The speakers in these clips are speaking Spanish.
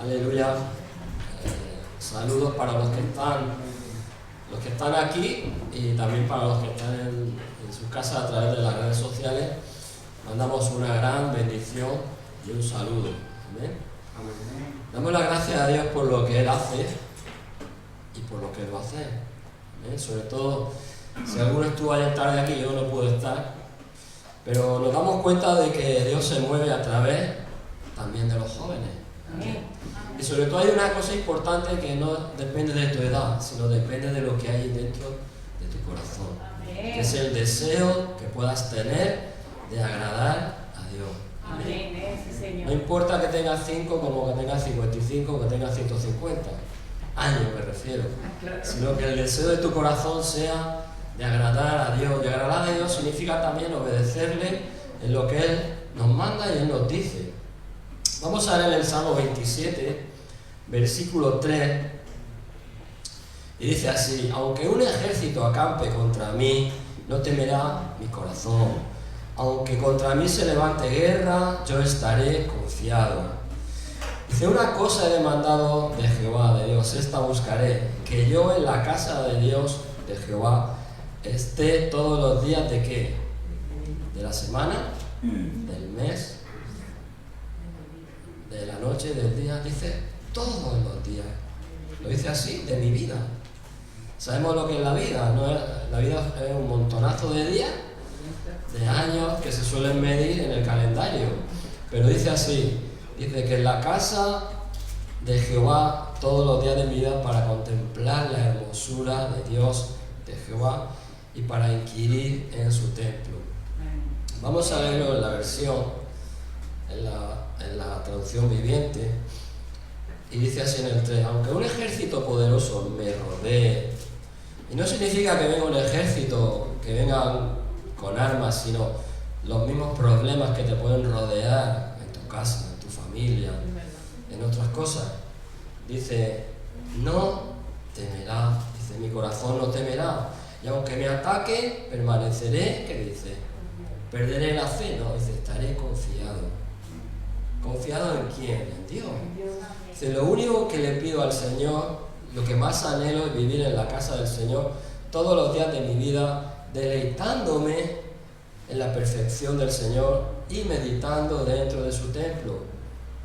Aleluya. Saludos para los que están aquí y también para los que están en sus casas a través de las redes sociales. Mandamos una gran bendición y un saludo. Amén. Damos las gracias a Dios por lo que Él hace y por lo que Él va a hacer. Amén. Sobre todo, si alguno estuvo ayer tarde aquí, yo no pude estar, pero nos damos cuenta de que Dios se mueve a través también de los jóvenes. Amén. Y sobre todo hay una cosa importante que no depende de tu edad, sino depende de lo que hay dentro de tu corazón. Amén. Que es el deseo que puedas tener de agradar a Dios. Amén. Sí, Señor. No importa que tengas 5 como que tengas 55 o que tengas 150 años, me refiero. Claro. Sino que el deseo de tu corazón sea de agradar a Dios. Y agradar a Dios significa también obedecerle en lo que Él nos manda y Él nos dice. Vamos a leer el Salmo 27, versículo 3, y dice así: aunque un ejército acampe contra mí, no temerá mi corazón. Aunque contra mí se levante guerra, yo estaré confiado. Dice: una cosa he demandado de Jehová, de Dios, esta buscaré, que yo en la casa de Dios, de Jehová, esté todos los días ¿de qué? De la semana, del mes, de la noche, del día. Dice todos los días. Lo dice así, de mi vida. Sabemos lo que es la vida, ¿no? La vida es un montonazo de días, de años que se suelen medir en el calendario. Pero dice así, dice que en la casa de Jehová todos los días de mi vida, para contemplar la hermosura de Dios, de Jehová, y para inquirir en su templo. Vamos a leerlo en la versión, en la traducción viviente, y dice así en el 3: aunque un ejército poderoso me rodee, y no significa que venga un ejército que venga con armas, sino los mismos problemas que te pueden rodear en tu casa, en tu familia, en otras cosas. Dice: no temerá, dice, mi corazón no temerá, y aunque me ataque, permaneceré, ¿qué dice? Perderé la fe, no, dice, estaré confiado. ¿Confiado en quién? En Dios. Dice: lo único que le pido al Señor, lo que más anhelo, es vivir en la casa del Señor todos los días de mi vida, deleitándome en la perfección del Señor y meditando dentro de su templo.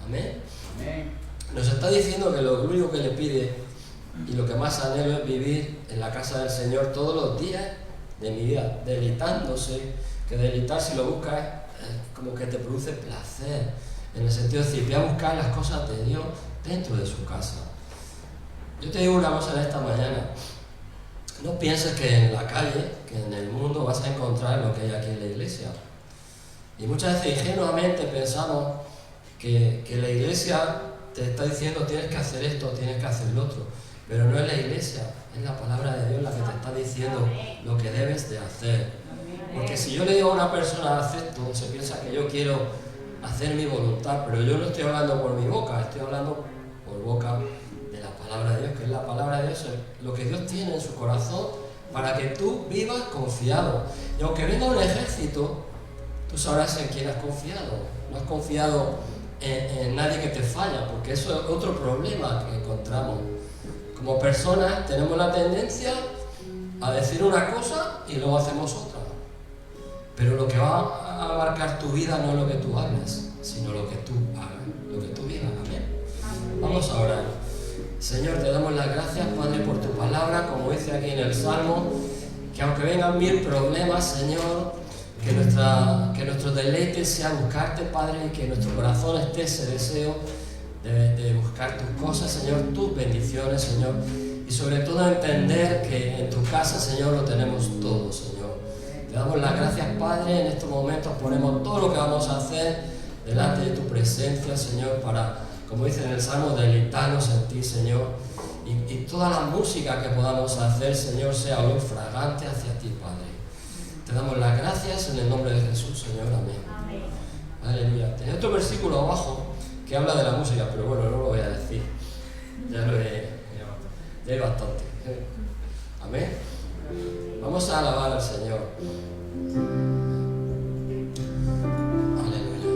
Amén. Amén. Nos está diciendo que lo único que le pide y lo que más anhelo es vivir en la casa del Señor todos los días de mi vida, deleitándose, que deleitar, si lo buscas, es como que te produce placer, en el sentido de decir, voy a buscar las cosas de Dios dentro de su casa. Yo te digo una cosa en esta mañana: no pienses que en la calle, que en el mundo vas a encontrar lo que hay aquí en la iglesia. Y muchas veces ingenuamente pensamos que la iglesia te está diciendo tienes que hacer esto, tienes que hacer lo otro, pero no es la iglesia, es la palabra de Dios la que te está diciendo lo que debes de hacer. Porque si yo le digo a una persona haz esto, se piensa que yo quiero hacer mi voluntad, pero yo no estoy hablando por mi boca, estoy hablando por boca de la palabra de Dios, que es la palabra de Dios, es lo que Dios tiene en su corazón para que tú vivas confiado. Y aunque venga un ejército, tú sabrás en quién has confiado. No has confiado en nadie que te falla, porque eso es otro problema que encontramos. Como personas tenemos la tendencia a decir una cosa y luego hacemos otra. Pero lo que va a abarcar tu vida no es lo que tú hables, sino lo que tú hagas, lo que tú vivas. Amén. Vamos a orar. Señor, te damos las gracias, Padre, por tu palabra, como dice aquí en el Salmo, que aunque vengan 1000 problemas, Señor, que nuestro deleite sea buscarte, Padre, y que en nuestro corazón esté ese deseo de buscar tus cosas, Señor, tus bendiciones, Señor, y sobre todo entender que en tu casa, Señor, lo tenemos todo, Señor. Te damos las gracias, Padre. En estos momentos ponemos todo lo que vamos a hacer delante de tu presencia, Señor, para, como dice en el Salmo, deleitarnos en ti, Señor. Y toda la música que podamos hacer, Señor, sea olor fragante hacia ti, Padre. Te damos las gracias en el nombre de Jesús, Señor. Amén. Amén. Aleluya. Tenía otro versículo abajo que habla de la música, pero bueno, no lo voy a decir. Ya hay bastante. Amén. Vamos a alabar al Señor. Aleluya.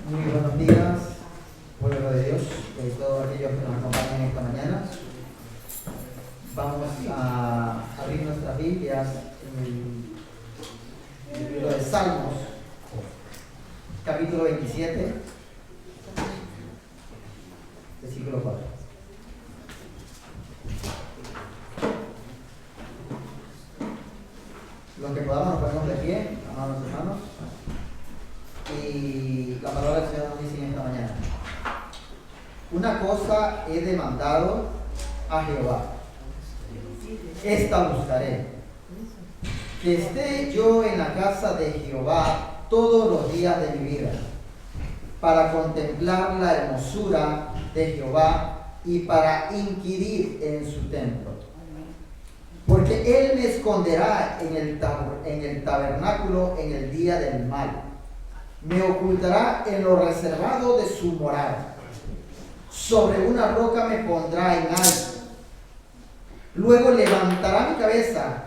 Muy buenos días, pueblo de Dios, todos aquellos que nos acompañan esta mañana. Vamos a abrir nuestras Biblias en el libro de Salmos, capítulo 27, versículo 4. Los que podamos nos ponemos de pie, amados hermanos. Y la palabra del Señor nos dice en esta mañana: una cosa he demandado a Jehová, esta buscaré, que esté yo en la casa de Jehová todos los días de mi vida, para contemplar la hermosura de Jehová y para inquirir en su templo. Porque Él me esconderá en el tabernáculo en el día del mal. Me ocultará en lo reservado de su morada. Sobre una roca me pondrá en alto. Luego levantará mi cabeza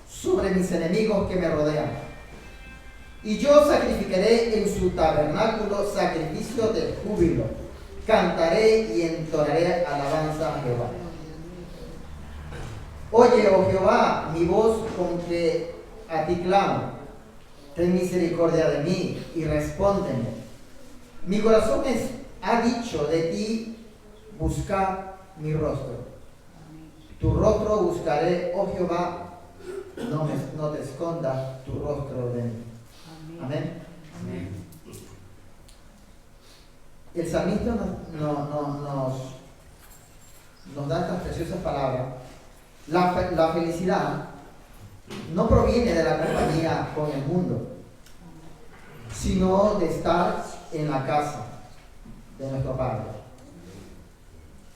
sobre mis enemigos que me rodean. Y yo sacrificaré en su tabernáculo sacrificio de júbilo. Cantaré y entonaré alabanza a Jehová. Oye, oh Jehová, mi voz con que a ti clamo. Ten misericordia de mí y respóndeme. Mi corazón ha dicho de ti, busca mi rostro. Tu rostro buscaré, oh Jehová, no te escondas tu rostro de mí. Amén. Amén. El salmista nos da estas preciosas palabras. La felicidad no proviene de la compañía con el mundo, sino de estar en la casa de nuestro Padre.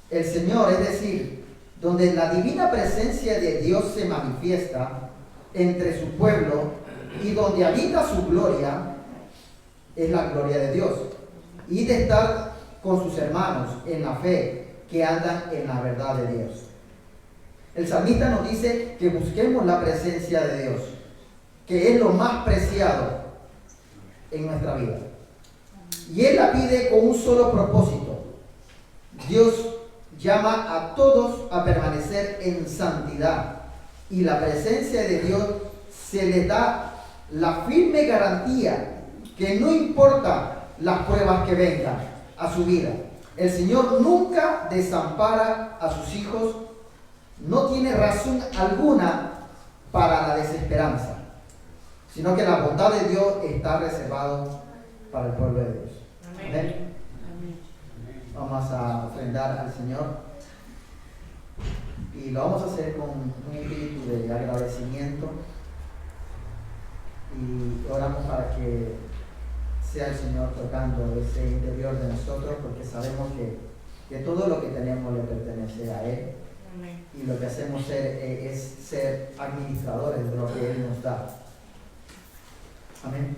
El Señor, es decir, donde la divina presencia de Dios se manifiesta entre su pueblo y donde habita su gloria, es la gloria de Dios. Y de estar con sus hermanos en la fe, que andan en la verdad de Dios. El salmista nos dice que busquemos la presencia de Dios, que es lo más preciado en nuestra vida. Y Él la pide con un solo propósito. Dios llama a todos a permanecer en santidad, y la presencia de Dios se les da la firme garantía que no importa las pruebas que vengan a su vida, el Señor nunca desampara a sus hijos. No tiene razón alguna para la desesperanza, sino que la bondad de Dios está reservado para el pueblo de Dios. Amén. Amén. Vamos a ofrendar al Señor y lo vamos a hacer con un espíritu de agradecimiento, y oramos para que sea el Señor tocando ese interior de nosotros, porque sabemos que todo lo que tenemos le pertenece a Él. Y lo que hacemos es ser administradores de lo que Él nos da. Amén.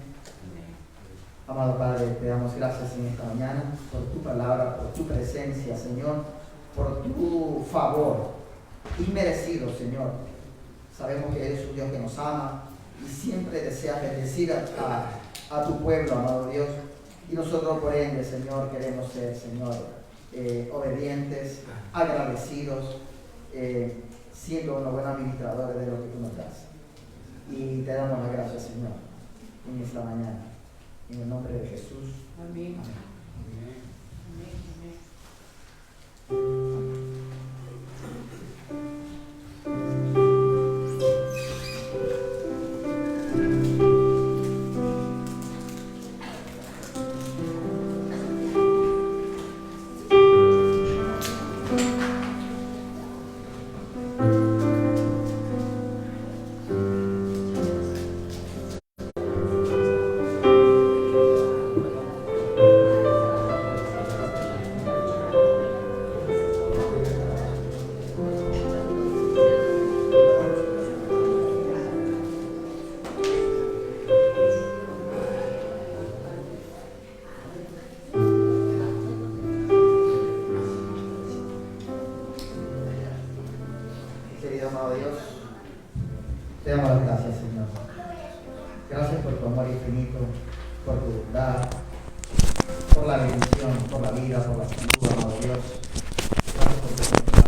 Amado Padre, te damos gracias en esta mañana por tu palabra, por tu presencia, Señor, por tu favor inmerecido, Señor. Sabemos que eres un Dios que nos ama y siempre desea bendecir a tu pueblo, amado Dios. Y nosotros, por ende, Señor, queremos ser, Señor, obedientes, agradecidos, siendo unos buenos administradores de lo que tú nos das. Y te damos las gracias, Señor, en esta mañana. En el nombre de Jesús. Amén. Amén. amado Dios, te damos las gracias, Señor. Gracias por tu amor infinito, por tu bondad, por por la bendición, por la vida, por la salud, amado Dios. Gracias por tu palabra.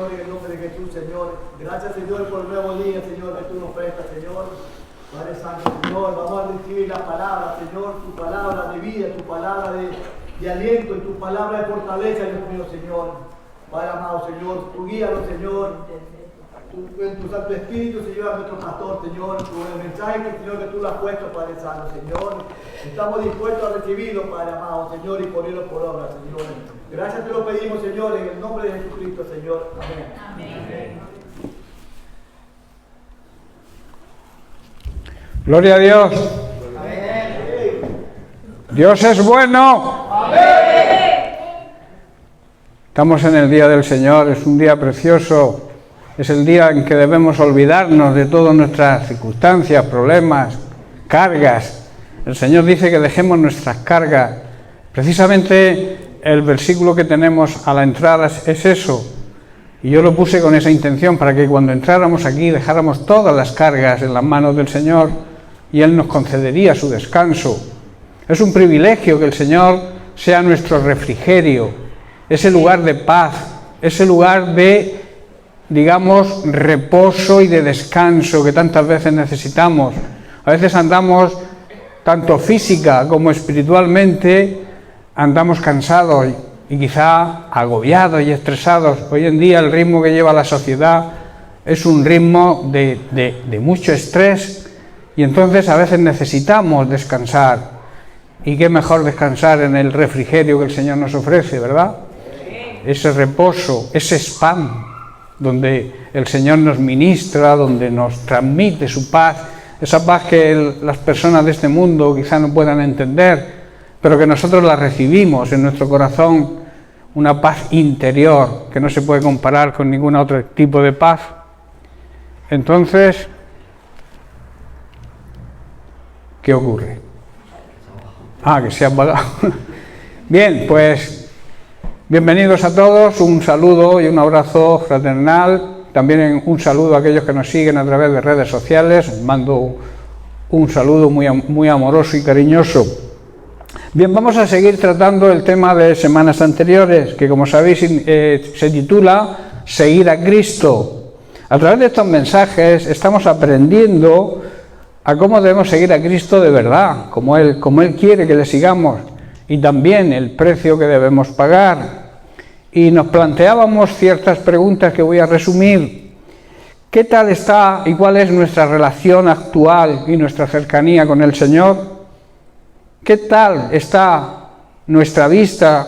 En el nombre de Jesús. Gracias, Señor, por el nuevo día, Señor, que tú nos prestas, Señor. Padre Santo, Señor, vamos a recibir la palabra, Señor, tu palabra de vida, tu palabra de aliento y tu palabra de fortaleza, Dios mío, Señor. Padre amado, Señor, tú guíalo, Señor. En tu Santo Espíritu, Señor, a nuestro pastor, Señor, con el mensaje, Señor, que tú lo has puesto, Padre Santo, Señor. Estamos dispuestos a recibirlo, Padre amado, Señor, y ponerlo por obra, Señor. Gracias te lo pedimos, Señor, en el nombre de Jesucristo, Señor. Amén. Amén. Gloria a Dios. Amén. Dios es bueno. Amén. Estamos en el día del Señor, es un día precioso. Es el día en que debemos olvidarnos de todas nuestras circunstancias, problemas, cargas. El Señor dice que dejemos nuestras cargas. Precisamente el versículo que tenemos a la entrada es eso. Y yo lo puse con esa intención, para que cuando entráramos aquí dejáramos todas las cargas en las manos del Señor y Él nos concedería su descanso. Es un privilegio que el Señor sea nuestro refrigerio, ese lugar de paz, ese lugar de, digamos, reposo y de descanso que tantas veces necesitamos. A veces andamos, tanto física como espiritualmente, andamos cansados y quizá agobiados y estresados. Hoy en día el ritmo que lleva la sociedad es un ritmo de mucho estrés, y entonces a veces necesitamos descansar. Y qué mejor descansar en el refrigerio que el Señor nos ofrece, ¿verdad? Ese reposo, ese spam, donde el Señor nos ministra, donde nos transmite su paz, esa paz que las personas de este mundo quizá no puedan entender, pero que nosotros la recibimos en nuestro corazón, una paz interior que no se puede comparar con ningún otro tipo de paz. Entonces, ¿qué ocurre? Que se ha apagado. Bien, pues bienvenidos a todos, un saludo y un abrazo fraternal, también un saludo a aquellos que nos siguen a través de redes sociales, mando un saludo muy amoroso y cariñoso. Bien, vamos a seguir tratando el tema de semanas anteriores, que como sabéis se titula Seguir a Cristo. A través de estos mensajes estamos aprendiendo a cómo debemos seguir a Cristo de verdad, como Él quiere que le sigamos, y también el precio que debemos pagar. Y nos planteábamos ciertas preguntas que voy a resumir. ¿Qué tal está y cuál es nuestra relación actual y nuestra cercanía con el Señor? ¿Qué tal está nuestra vista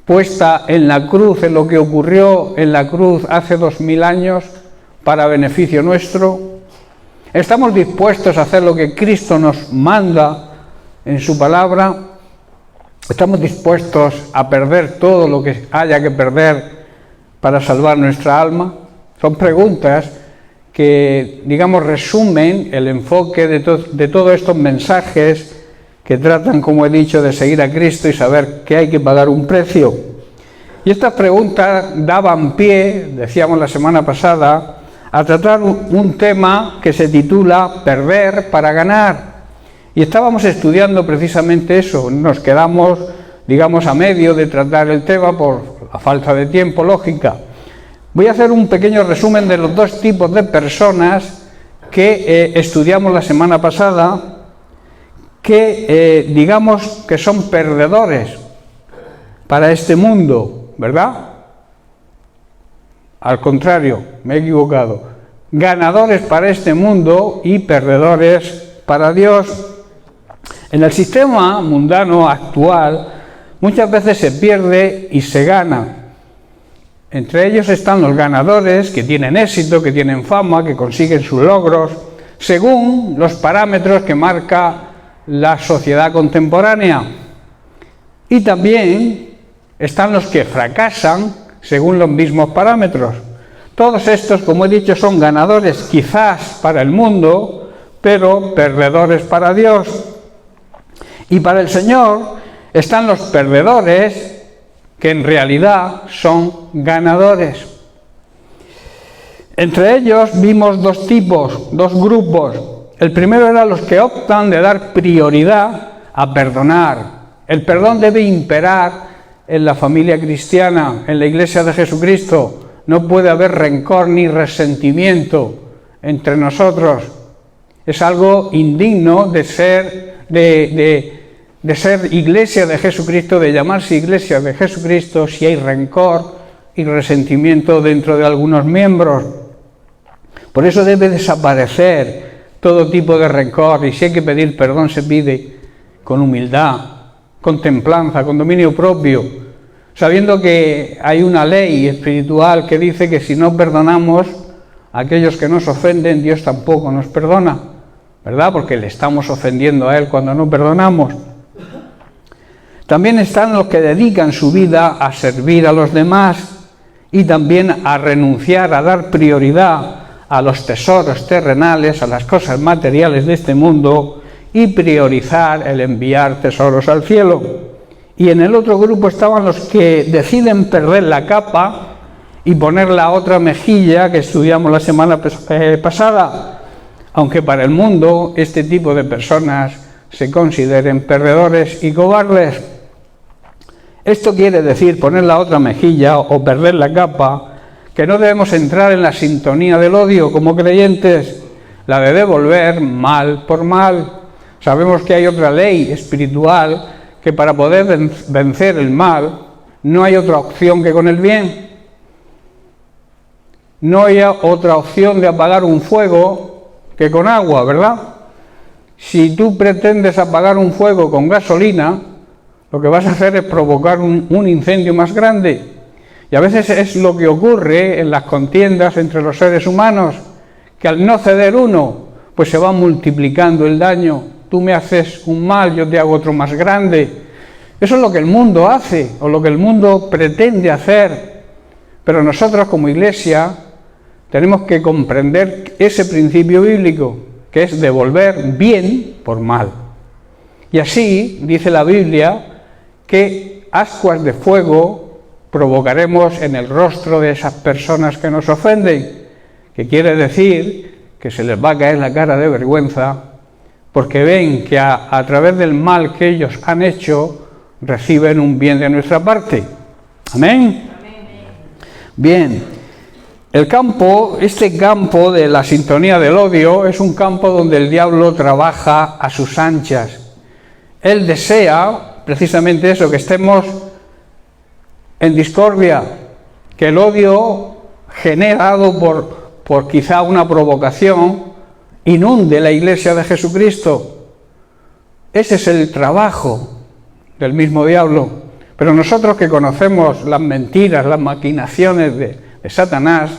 puesta en la cruz, en lo que ocurrió en la cruz hace 2000 años para beneficio nuestro? ¿Estamos dispuestos a hacer lo que Cristo nos manda en su palabra? ¿Estamos dispuestos a perder todo lo que haya que perder para salvar nuestra alma? Son preguntas que, digamos, resumen el enfoque de todos estos mensajes que tratan, como he dicho, de seguir a Cristo y saber que hay que pagar un precio. Y estas preguntas daban pie, decíamos la semana pasada, a tratar un tema que se titula Perder para ganar. Y estábamos estudiando precisamente eso. Nos quedamos, digamos, a medio de tratar el tema por la falta de tiempo, lógica. Voy a hacer un pequeño resumen de los dos tipos de personas que estudiamos la semana pasada, que digamos que son perdedores para este mundo, ¿verdad? Al contrario, me he equivocado. Ganadores para este mundo y perdedores para Dios. En el sistema mundano actual, muchas veces se pierde y se gana. Entre ellos están los ganadores, que tienen éxito, que tienen fama, que consiguen sus logros, según los parámetros que marca la sociedad contemporánea. Y también están los que fracasan según los mismos parámetros. Todos estos, como he dicho, son ganadores quizás para el mundo, pero perdedores para Dios. Y para el Señor están los perdedores, que en realidad son ganadores. Entre ellos vimos dos tipos, dos grupos. El primero era los que optan de dar prioridad a perdonar. El perdón debe imperar en la familia cristiana, en la Iglesia de Jesucristo. No puede haber rencor ni resentimiento entre nosotros. Es algo indigno de ser Iglesia de Jesucristo, de llamarse Iglesia de Jesucristo, si hay rencor y resentimiento dentro de algunos miembros. Por eso debe desaparecer todo tipo de rencor, y si hay que pedir perdón, se pide con humildad, con templanza, con dominio propio, sabiendo que hay una ley espiritual que dice que si no perdonamos a aquellos que nos ofenden, Dios tampoco nos perdona, ¿verdad? Porque le estamos ofendiendo a Él cuando no perdonamos. También están los que dedican su vida a servir a los demás y también a renunciar, a dar prioridad a los tesoros terrenales, a las cosas materiales de este mundo, y priorizar el enviar tesoros al cielo. Y en el otro grupo estaban los que deciden perder la capa y poner la otra mejilla, que estudiamos la semana pasada, aunque para el mundo este tipo de personas se consideren perdedores y cobardes. Esto quiere decir poner la otra mejilla o perder la capa, que no debemos entrar en la sintonía del odio como creyentes, la de devolver mal por mal. Sabemos que hay otra ley espiritual, que para poder vencer el mal no hay otra opción que con el bien. No hay otra opción de apagar un fuego que con agua, ¿verdad? Si tú pretendes apagar un fuego con gasolina, lo que vas a hacer es provocar un incendio más grande. Y a veces es lo que ocurre en las contiendas entre los seres humanos, que al no ceder uno, pues se va multiplicando el daño. Tú me haces un mal, yo te hago otro más grande. Eso es lo que el mundo hace, o lo que el mundo pretende hacer. Pero nosotros como Iglesia tenemos que comprender ese principio bíblico, que es devolver bien por mal. Y así dice la Biblia que ascuas de fuego provocaremos en el rostro de esas personas que nos ofenden, que quiere decir que se les va a caer la cara de vergüenza, porque ven que a través del mal que ellos han hecho, reciben un bien de nuestra parte. ¿Amén? Bien, este campo de la sintonía del odio es un campo donde el diablo trabaja a sus anchas. Él desea precisamente eso, que estemos en discordia, que el odio generado por quizá una provocación inunde la Iglesia de Jesucristo. Ese es el trabajo del mismo diablo. Pero nosotros que conocemos las mentiras, las maquinaciones de Satanás,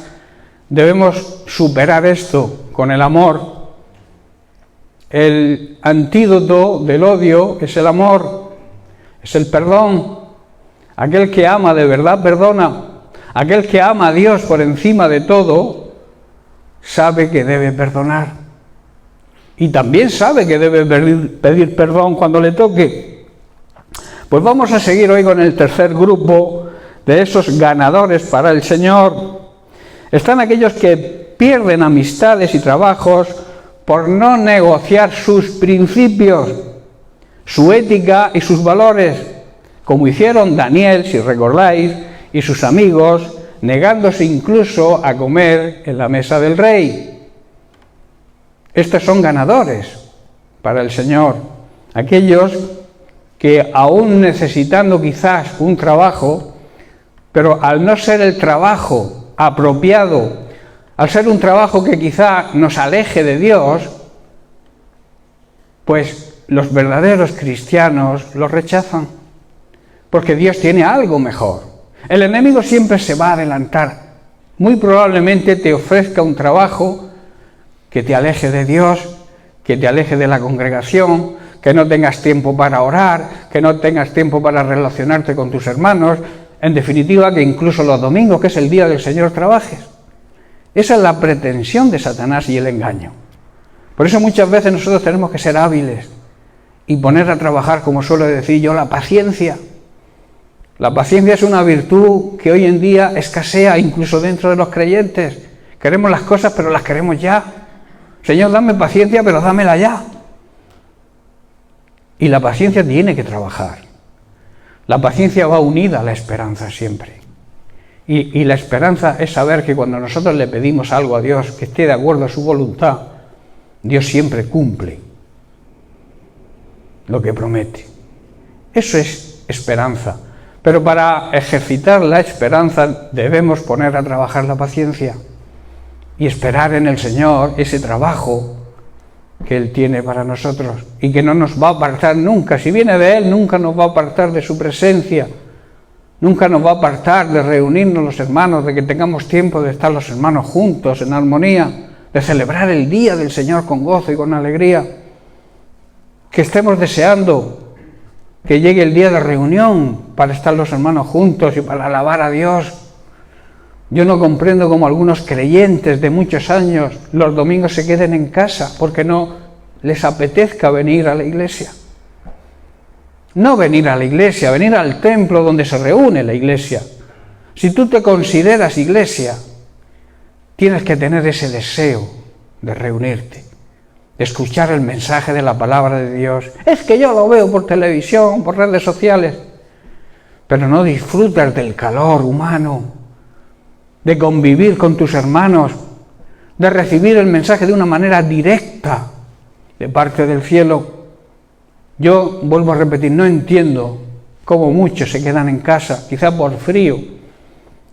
debemos superar esto con el amor. El antídoto del odio es el amor, es el perdón. Aquel que ama de verdad perdona. Aquel que ama a Dios por encima de todo, sabe que debe perdonar. Y también sabe que debe pedir perdón cuando le toque. Pues vamos a seguir hoy con el tercer grupo de esos ganadores para el Señor. Están aquellos que pierden amistades y trabajos por no negociar sus principios, su ética y sus valores, como hicieron Daniel, si recordáis, y sus amigos, negándose incluso a comer en la mesa del rey. Estos son ganadores para el Señor, aquellos que aún necesitando quizás un trabajo, pero al no ser el trabajo apropiado, al ser un trabajo que quizá nos aleje de Dios, pues los verdaderos cristianos los rechazan, porque Dios tiene algo mejor. El enemigo siempre se va a adelantar. Muy probablemente te ofrezca un trabajo que te aleje de Dios, que te aleje de la congregación, que no tengas tiempo para orar, que no tengas tiempo para relacionarte con tus hermanos, en definitiva que incluso los domingos, que es el día del Señor, trabajes. Esa es la pretensión de Satanás y el engaño. Por eso muchas veces nosotros tenemos que ser hábiles y poner a trabajar, como suelo decir yo, la paciencia. La paciencia es una virtud que hoy en día escasea incluso dentro de los creyentes. Queremos las cosas, pero las queremos ya. Señor, dame paciencia, pero dámela ya. Y la paciencia tiene que trabajar. La paciencia va unida a la esperanza siempre. Y la esperanza es saber que cuando nosotros le pedimos algo a Dios que esté de acuerdo a su voluntad, Dios siempre cumple lo que promete. Eso es esperanza. Pero para ejercitar la esperanza debemos poner a trabajar la paciencia y esperar en el Señor ese trabajo que Él tiene para nosotros y que no nos va a apartar nunca. Si viene de Él, nunca nos va a apartar de su presencia, nunca nos va a apartar de reunirnos los hermanos, de que tengamos tiempo de estar los hermanos juntos en armonía, de celebrar el día del Señor con gozo y con alegría, que estemos deseando que llegue el día de reunión para estar los hermanos juntos y para alabar a Dios. Yo no comprendo cómo algunos creyentes de muchos años los domingos se queden en casa porque no les apetezca venir a la iglesia. No venir a la iglesia, venir al templo donde se reúne la iglesia. Si tú te consideras iglesia, tienes que tener ese deseo de reunirte, de escuchar el mensaje de la palabra de Dios. Es que yo lo veo por televisión, por redes sociales, pero no disfrutas del calor humano, de convivir con tus hermanos, de recibir el mensaje de una manera directa de parte del cielo. Yo vuelvo a repetir, no entiendo cómo muchos se quedan en casa, quizás por frío,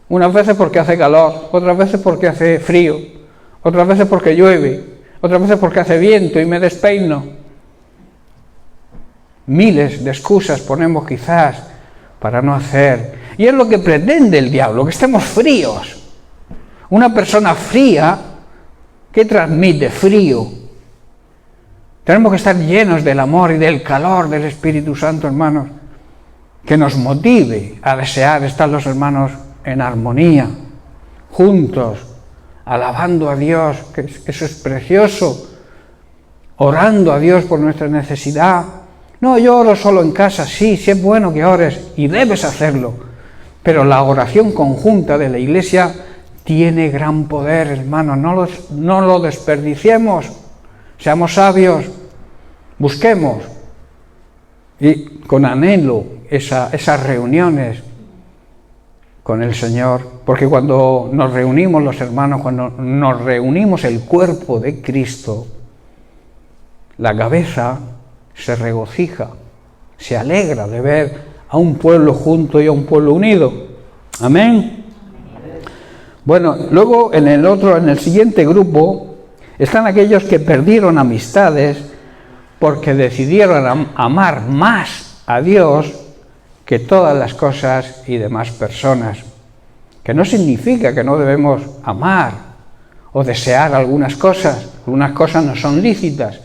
unas veces porque hace calor, otras veces porque hace frío, otras veces porque llueve, otras veces porque hace viento y me despeino. Miles de excusas ponemos quizás para no hacer. Y es lo que pretende el diablo, que estemos fríos. Una persona fría, ¿qué transmite? Frío. Tenemos que estar llenos del amor y del calor del Espíritu Santo, hermanos, que nos motive a desear estar los hermanos en armonía, juntos, alabando a Dios, que eso es precioso, orando a Dios por nuestra necesidad. No, yo oro solo en casa, sí es bueno que ores y debes hacerlo, pero la oración conjunta de la Iglesia tiene gran poder, hermanos, no lo desperdiciemos, seamos sabios, busquemos y con anhelo esas reuniones con el Señor, porque cuando nos reunimos los hermanos, cuando nos reunimos el cuerpo de Cristo, la cabeza se regocija, se alegra de ver a un pueblo junto y a un pueblo unido. Amén. Bueno, luego en el siguiente grupo están aquellos que perdieron amistades porque decidieron amar más a Dios que todas las cosas y demás personas. Que no significa que no debemos amar o desear algunas cosas no son lícitas,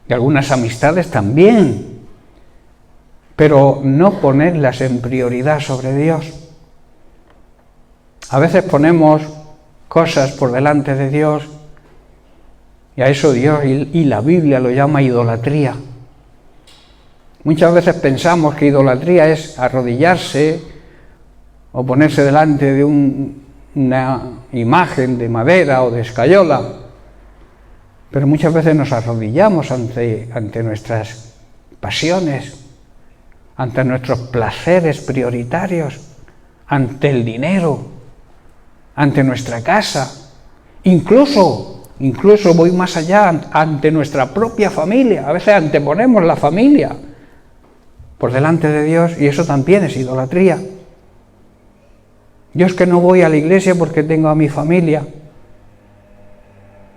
y algunas amistades también, pero no ponerlas en prioridad sobre Dios. A veces ponemos cosas por delante de Dios y a eso Dios y la Biblia lo llama idolatría. Muchas veces pensamos que idolatría es arrodillarse o ponerse delante de una imagen de madera o de escayola, pero muchas veces nos arrodillamos ante nuestras pasiones, ante nuestros placeres prioritarios, ante el dinero, ante nuestra casa, incluso voy más allá, ante nuestra propia familia. A veces anteponemos la familia por delante de Dios y eso también es idolatría. Yo es que no voy a la iglesia porque tengo a mi familia.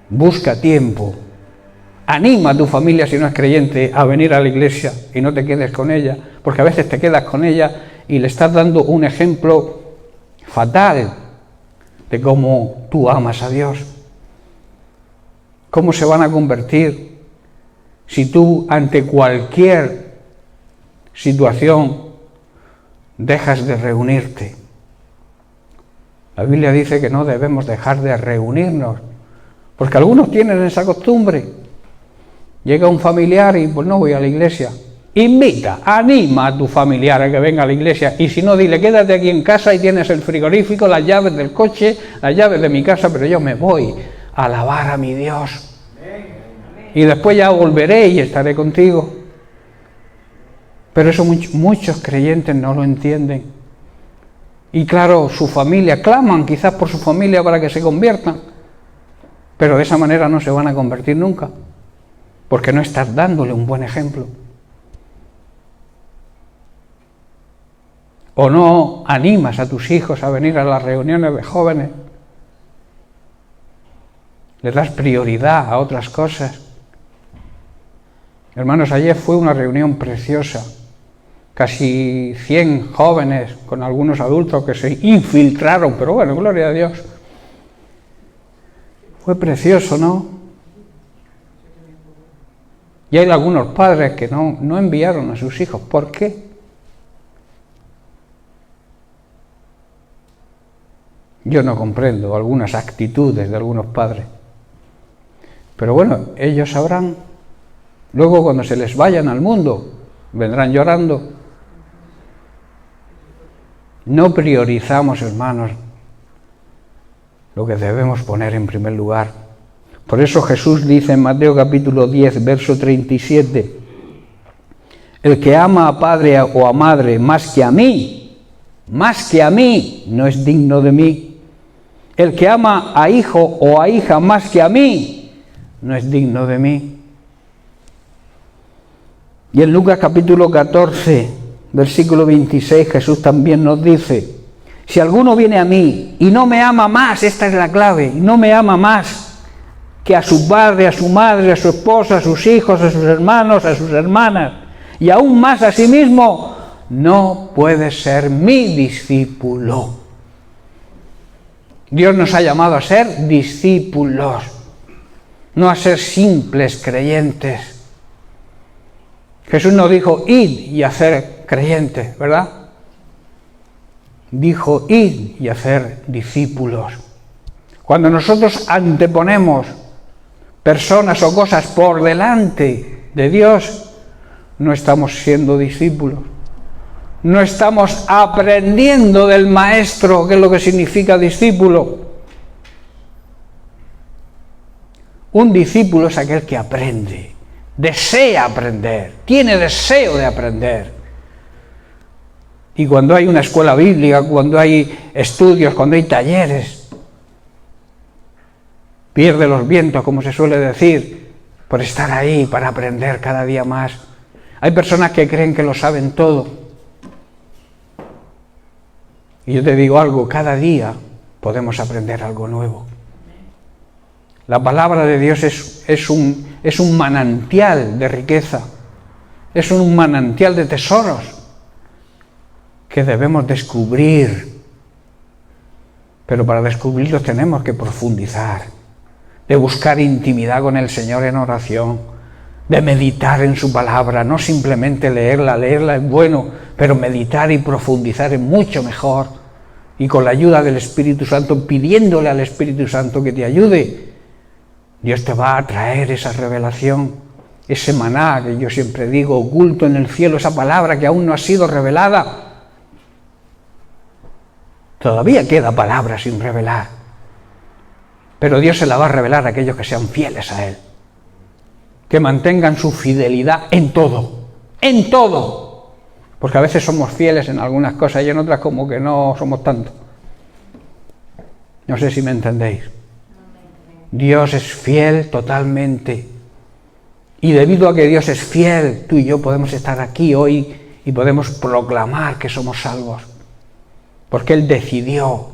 Busca tiempo. Anima a tu familia, si no es creyente, a venir a la iglesia y no te quedes con ella, porque a veces te quedas con ella y le estás dando un ejemplo fatal de cómo tú amas a Dios. ¿Cómo se van a convertir si tú ante cualquier situación dejas de reunirte? La Biblia dice que no debemos dejar de reunirnos, porque algunos tienen esa costumbre. Llega un familiar y pues no voy a la iglesia. Invita, anima a tu familiar a que venga a la iglesia, y si no, dile, quédate aquí en casa y tienes el frigorífico, las llaves del coche, las llaves de mi casa, pero yo me voy a alabar a mi Dios. Y después ya volveré y estaré contigo. Pero eso muchos creyentes no lo entienden. Y claro, su familia, claman quizás por su familia para que se conviertan, pero de esa manera no se van a convertir nunca, porque no estás dándole un buen ejemplo. O no animas a tus hijos a venir a las reuniones de jóvenes. Les das prioridad a otras cosas. Hermanos, ayer fue una reunión preciosa. Casi 100 jóvenes con algunos adultos que se infiltraron, pero bueno, gloria a Dios. Fue precioso, ¿no? Y hay algunos padres que no enviaron a sus hijos. ¿Por qué? Yo no comprendo algunas actitudes de algunos padres. Pero bueno, ellos sabrán. Luego, cuando se les vayan al mundo, vendrán llorando. No priorizamos, hermanos, lo que debemos poner en primer lugar. Por eso Jesús dice en Mateo capítulo 10, verso 37, el que ama a padre o a madre más que a mí, no es digno de mí. El que ama a hijo o a hija más que a mí, no es digno de mí. Y en Lucas capítulo 14, versículo 26, Jesús también nos dice, si alguno viene a mí y no me ama más, esta es la clave, no me ama más que a su padre, a su madre, a su esposa, a sus hijos, a sus hermanos, a sus hermanas, y aún más a sí mismo, no puede ser mi discípulo. Dios nos ha llamado a ser discípulos, no a ser simples creyentes. Jesús no dijo, id y hacer creyentes, ¿verdad? Dijo, id y hacer discípulos. Cuando nosotros anteponemos personas o cosas por delante de Dios, no estamos siendo discípulos. No estamos aprendiendo del maestro, que es lo que significa discípulo. Un discípulo es aquel que aprende, desea aprender, tiene deseo de aprender. Y cuando hay una escuela bíblica, cuando hay estudios, cuando hay talleres, pierde los vientos, como se suele decir, por estar ahí, para aprender cada día más. Hay personas que creen que lo saben todo. Y yo te digo algo, cada día podemos aprender algo nuevo. La palabra de Dios es un manantial de riqueza, es un manantial de tesoros que debemos descubrir. Pero para descubrirlos tenemos que profundizar, de buscar intimidad con el Señor en oración, de meditar en su palabra, no simplemente leerla es bueno, pero meditar y profundizar es mucho mejor, y con la ayuda del Espíritu Santo, pidiéndole al Espíritu Santo que te ayude, Dios te va a traer esa revelación, ese maná que yo siempre digo, oculto en el cielo, esa palabra que aún no ha sido revelada. Todavía queda palabra sin revelar, pero Dios se la va a revelar a aquellos que sean fieles a Él, que mantengan su fidelidad en todo, porque a veces somos fieles en algunas cosas y en otras como que no somos tanto. No sé si me entendéis. Dios es fiel totalmente, y debido a que Dios es fiel, tú y yo podemos estar aquí hoy y podemos proclamar que somos salvos, porque Él decidió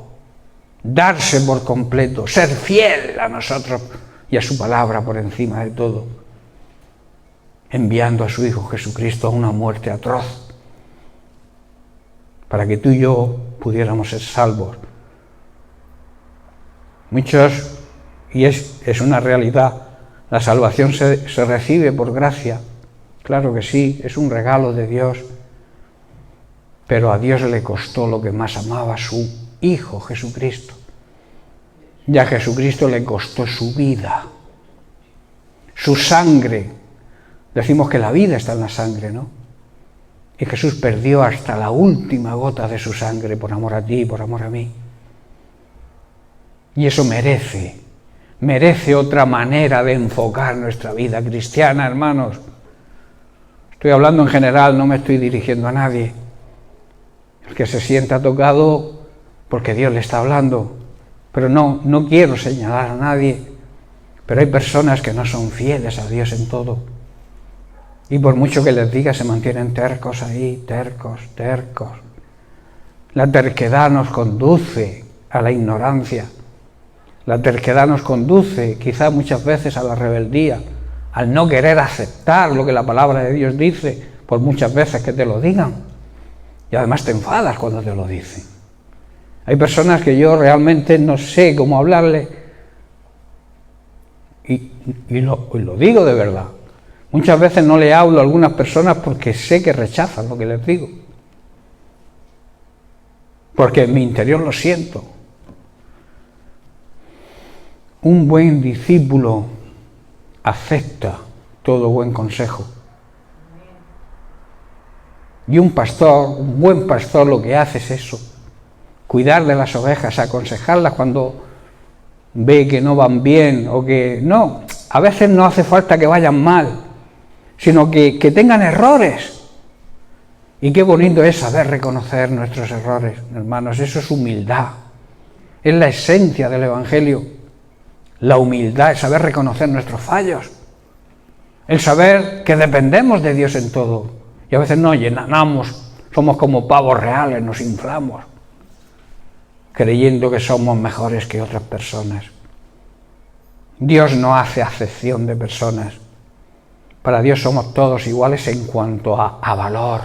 darse por completo, ser fiel a nosotros y a su palabra por encima de todo, enviando a su Hijo Jesucristo a una muerte atroz, para que tú y yo pudiéramos ser salvos. Muchos, y es una realidad, la salvación se recibe por gracia, claro que sí, es un regalo de Dios, pero a Dios le costó lo que más amaba, su Hijo Jesucristo. Y a Jesucristo le costó su vida, su sangre. Decimos que la vida está en la sangre, ¿no? Y Jesús perdió hasta la última gota de su sangre por amor a ti, por amor a mí. Y eso merece otra manera de enfocar nuestra vida cristiana, hermanos. Estoy hablando en general, no me estoy dirigiendo a nadie. El que se sienta tocado porque Dios le está hablando. Pero no quiero señalar a nadie. Pero hay personas que no son fieles a Dios en todo. Y por mucho que les diga, se mantienen tercos ahí, tercos. La terquedad nos conduce a la ignorancia. La terquedad nos conduce, quizá muchas veces, a la rebeldía, al no querer aceptar lo que la palabra de Dios dice, por muchas veces que te lo digan. Y además te enfadas cuando te lo dicen. Hay personas que yo realmente no sé cómo hablarle, y lo digo de verdad. Muchas veces no le hablo a algunas personas porque sé que rechazan lo que les digo. Porque en mi interior lo siento. Un buen discípulo acepta todo buen consejo. Y un buen pastor lo que hace es eso, cuidar de las ovejas, aconsejarlas cuando ve que no van bien o que no, a veces no hace falta que vayan mal, sino que tengan errores. Y qué bonito es saber reconocer nuestros errores, hermanos, eso es humildad, es la esencia del Evangelio. La humildad es saber reconocer nuestros fallos, el saber que dependemos de Dios en todo. Y a veces nos llenamos, somos como pavos reales, nos inflamos, creyendo que somos mejores que otras personas. Dios no hace acepción de personas. Para Dios somos todos iguales en cuanto a valor.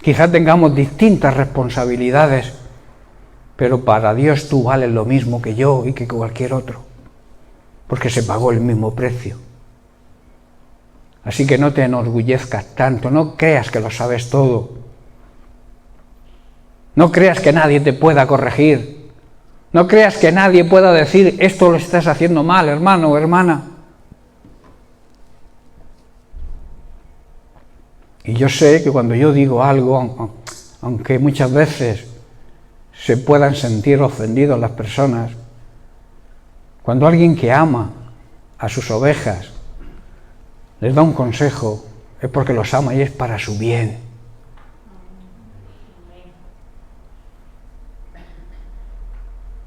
Quizás tengamos distintas responsabilidades, pero para Dios tú vales lo mismo que yo y que cualquier otro, porque se pagó el mismo precio. Así que no te enorgullezcas tanto, no creas que lo sabes todo. No creas que nadie te pueda corregir. No creas que nadie pueda decir, esto lo estás haciendo mal, hermano o hermana. Y yo sé que cuando yo digo algo, aunque muchas veces se puedan sentir ofendidos las personas, cuando alguien que ama a sus ovejas les da un consejo, es porque los ama y es para su bien.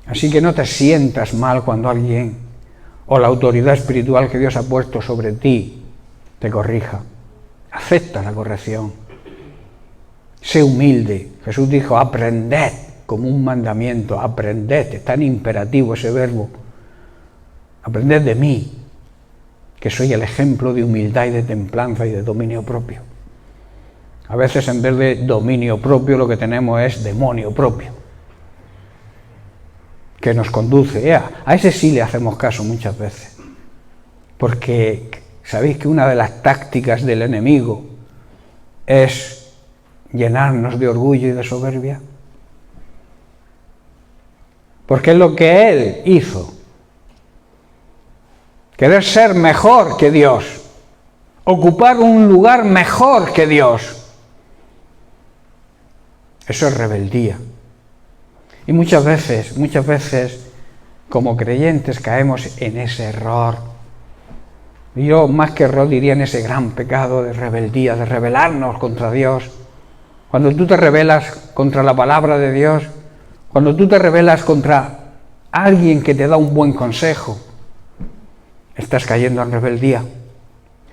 Así que no te sientas mal cuando alguien o la autoridad espiritual que Dios ha puesto sobre ti te corrija. Acepta la corrección. Sé humilde. Jesús dijo, aprended, como un mandamiento, aprended, es tan imperativo ese verbo. Aprended de mí, que soy el ejemplo de humildad y de templanza y de dominio propio. A veces en vez de dominio propio lo que tenemos es demonio propio, que nos conduce. A ese sí le hacemos caso muchas veces, porque sabéis que una de las tácticas del enemigo es llenarnos de orgullo y de soberbia, porque es lo que él hizo. Querer ser mejor que Dios, ocupar un lugar mejor que Dios. Eso es rebeldía. Y muchas veces, como creyentes caemos en ese error. Y yo más que error diría en ese gran pecado de rebeldía, de rebelarnos contra Dios. Cuando tú te rebelas contra la palabra de Dios, cuando tú te rebelas contra alguien que te da un buen consejo, estás cayendo en rebeldía,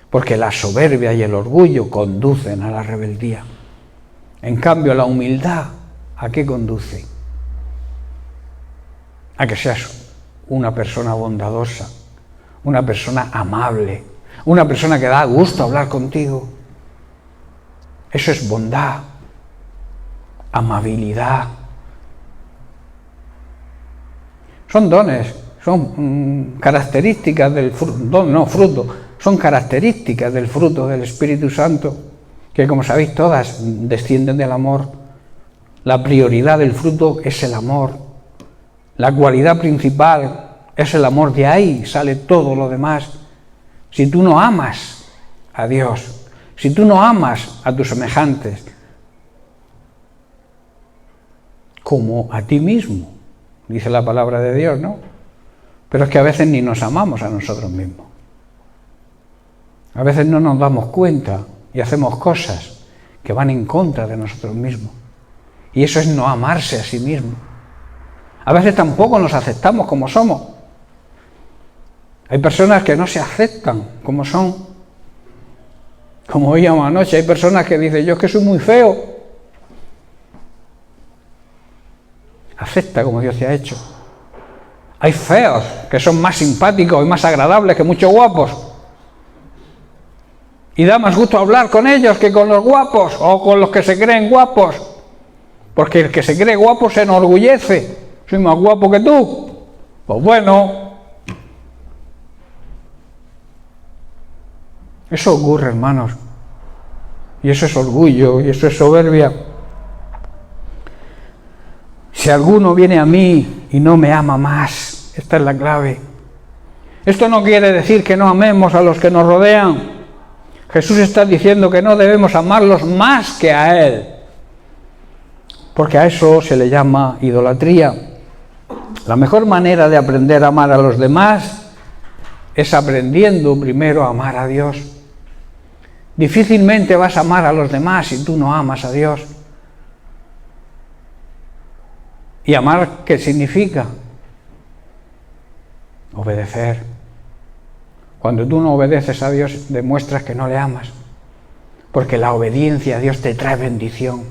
porque la soberbia y el orgullo conducen a la rebeldía. En cambio, la humildad, ¿a qué conduce? A que seas una persona bondadosa, una persona amable, una persona que da gusto hablar contigo. Eso es bondad, amabilidad. Son dones, son características del fruto, son características del fruto del Espíritu Santo, que como sabéis todas descienden del amor, La prioridad del fruto es el amor. La cualidad principal es el amor. De ahí sale todo lo demás. Si tú no amas a Dios, si tú no amas a tus semejantes, como a ti mismo, dice la palabra de Dios, ¿no? Pero es que a veces ni nos amamos a nosotros mismos. A veces no nos damos cuenta y hacemos cosas que van en contra de nosotros mismos. Y eso es no amarse a sí mismo. A veces tampoco nos aceptamos como somos. Hay personas que no se aceptan como son. Como oíamos anoche, hay personas que dicen, yo es que soy muy feo. Acepta como Dios te ha hecho. Hay feos que son más simpáticos y más agradables que muchos guapos. Y da más gusto hablar con ellos que con los guapos o con los que se creen guapos. Porque el que se cree guapo se enorgullece. Soy más guapo que tú. Pues bueno. Eso ocurre, hermanos. Y eso es orgullo y eso es soberbia. Si alguno viene a mí y no me ama más, esta es la clave. Esto no quiere decir que no amemos a los que nos rodean. Jesús está diciendo que no debemos amarlos más que a Él, porque a eso se le llama idolatría. La mejor manera de aprender a amar a los demás es aprendiendo primero a amar a Dios. Difícilmente vas a amar a los demás si tú no amas a Dios. ¿Y amar qué significa? Obedecer. Cuando tú no obedeces a Dios, demuestras que no le amas, porque la obediencia a Dios te trae bendición.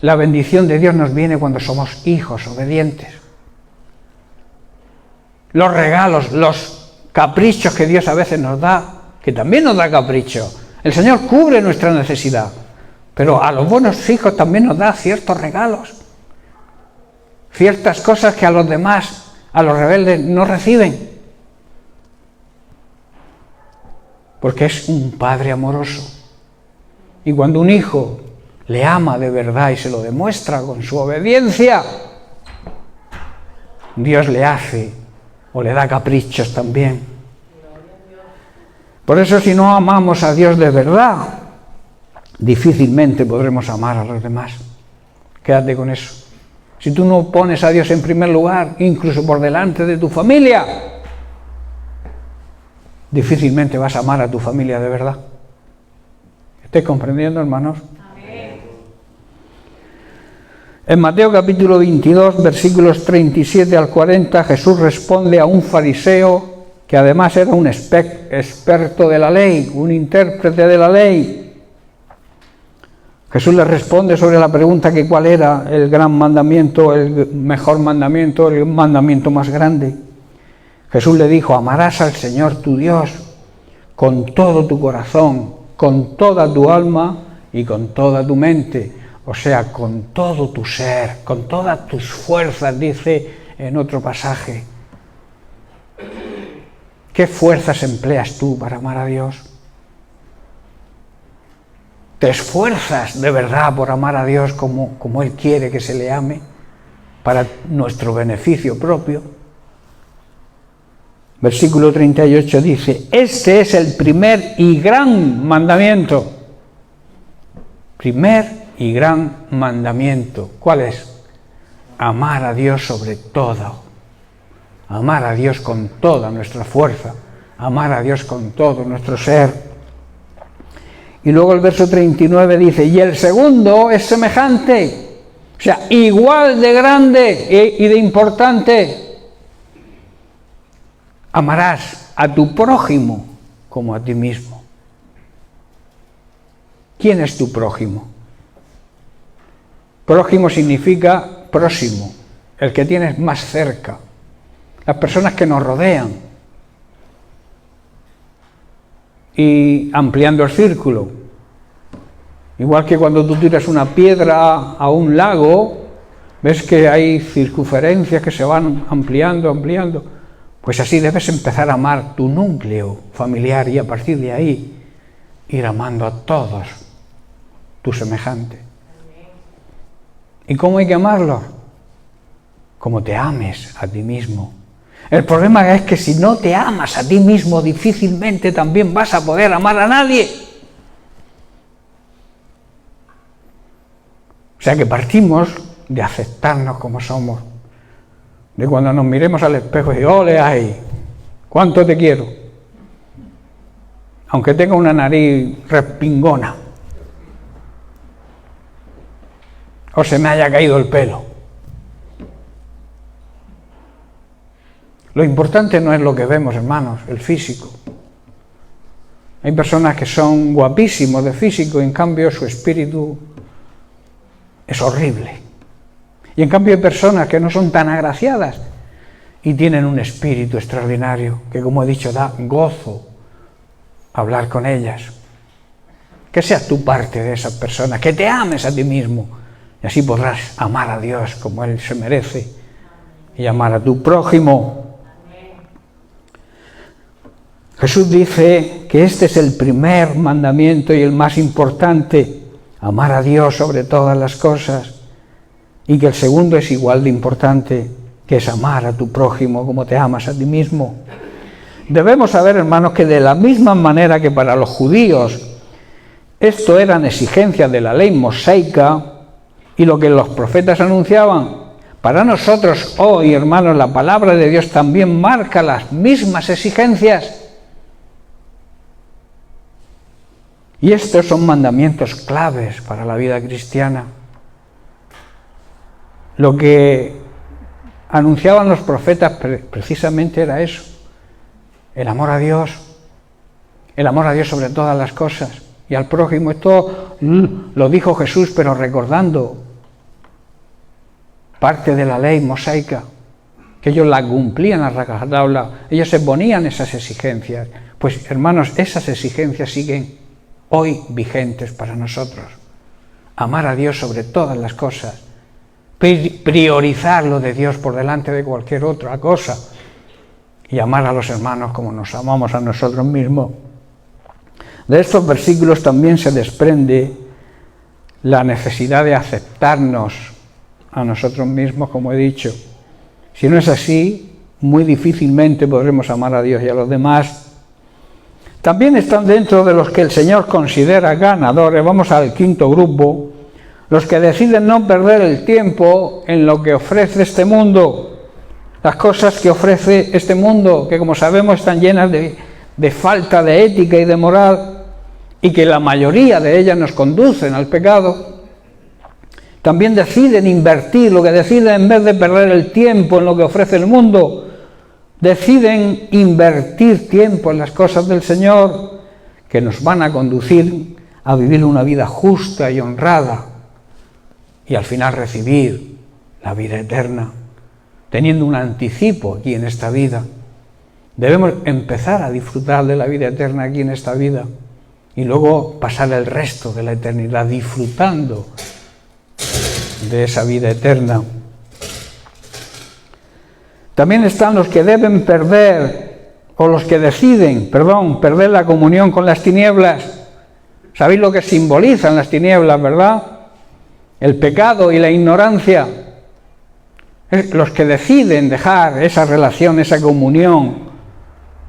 La bendición de Dios nos viene cuando somos hijos obedientes. Los regalos, los caprichos que Dios a veces nos da, que también nos da capricho. El Señor cubre nuestra necesidad, pero a los buenos hijos también nos da ciertos regalos, ciertas cosas que a los demás, a los rebeldes, no reciben. Porque es un padre amoroso. Y cuando un hijo le ama de verdad y se lo demuestra con su obediencia, Dios le hace o le da caprichos también. Por eso, si no amamos a Dios de verdad, difícilmente podremos amar a los demás. Quédate con eso. Si tú no pones a Dios en primer lugar, incluso por delante de tu familia, difícilmente vas a amar a tu familia de verdad. ¿Estáis comprendiendo, hermanos? Amén. En Mateo capítulo 22, versículos 37 al 40, Jesús responde a un fariseo que además era un experto de la ley, un intérprete de la ley. Jesús le responde sobre la pregunta que cuál era el gran mandamiento, el mejor mandamiento, el mandamiento más grande. Jesús le dijo, amarás al Señor tu Dios con todo tu corazón, con toda tu alma y con toda tu mente, o sea, con todo tu ser, con todas tus fuerzas, dice en otro pasaje. ¿Qué fuerzas empleas tú para amar a Dios? ¿Te esfuerzas de verdad por amar a Dios como Él quiere que se le ame, para nuestro beneficio propio? Versículo 38 dice, este es el primer y gran mandamiento. Primer y gran mandamiento. ¿Cuál es? Amar a Dios sobre todo. Amar a Dios con toda nuestra fuerza. Amar a Dios con todo nuestro ser. Y luego el verso 39 dice, y el segundo es semejante. O sea, igual de grande y de importante. Amarás a tu prójimo como a ti mismo. ¿Quién es tu prójimo? Prójimo significa próximo, el que tienes más cerca, las personas que nos rodean. Y ampliando el círculo, igual que cuando tú tiras una piedra a un lago, ves que hay circunferencias que se van ampliando. Pues así debes empezar a amar tu núcleo familiar y a partir de ahí ir amando a todos tus semejantes. ¿Y cómo hay que amarlos? Como te ames a ti mismo. El problema es que si no te amas a ti mismo, difícilmente también vas a poder amar a nadie. O sea que partimos de aceptarnos como somos. De cuando nos miremos al espejo y ¡ole ahí! ¿Cuánto te quiero? Aunque tenga una nariz respingona. O se me haya caído el pelo. Lo importante no es lo que vemos, hermanos, el físico. Hay personas que son guapísimos de físico y en cambio su espíritu es horrible. Y en cambio hay personas que no son tan agraciadas y tienen un espíritu extraordinario que, como he dicho, da gozo hablar con ellas. Que seas tú parte de esas personas, que te ames a ti mismo y así podrás amar a Dios como Él se merece y amar a tu prójimo. Jesús dice que este es el primer mandamiento y el más importante, amar a Dios sobre todas las cosas, y que el segundo es igual de importante, que es amar a tu prójimo como te amas a ti mismo. Debemos saber, hermanos, que de la misma manera que para los judíos esto eran exigencias de la ley mosaica y lo que los profetas anunciaban, para nosotros hoy, hermanos, la palabra de Dios también marca las mismas exigencias. Y estos son mandamientos claves para la vida cristiana. Lo que anunciaban los profetas precisamente era eso, el amor a Dios sobre todas las cosas, y al prójimo. Esto lo dijo Jesús, pero recordando parte de la ley mosaica, que ellos la cumplían a rajatabla, ellos se ponían esas exigencias. Pues, hermanos, esas exigencias siguen hoy vigentes para nosotros. Amar a Dios sobre todas las cosas, priorizar lo de Dios por delante de cualquier otra cosa y amar a los hermanos como nos amamos a nosotros mismos. De estos versículos también se desprende la necesidad de aceptarnos a nosotros mismos, como he dicho. Si no es así, muy difícilmente podremos amar a Dios y a los demás. También están dentro de los que el Señor considera ganadores, vamos al quinto grupo, los que deciden no perder el tiempo en lo que ofrece este mundo, las cosas que ofrece este mundo, que como sabemos están llenas de falta de ética y de moral, y que la mayoría de ellas nos conducen al pecado. También deciden invertir, lo que deciden en vez de perder el tiempo en lo que ofrece el mundo, deciden invertir tiempo en las cosas del Señor, que nos van a conducir a vivir una vida justa y honrada, y al final recibir la vida eterna, teniendo un anticipo aquí en esta vida. Debemos empezar a disfrutar de la vida eterna aquí en esta vida y luego pasar el resto de la eternidad disfrutando de esa vida eterna. También están los que deben perder, o los que deciden, perder la comunión con las tinieblas. ¿Sabéis lo que simbolizan las tinieblas, verdad? El pecado y la ignorancia. Los que deciden dejar esa relación, esa comunión,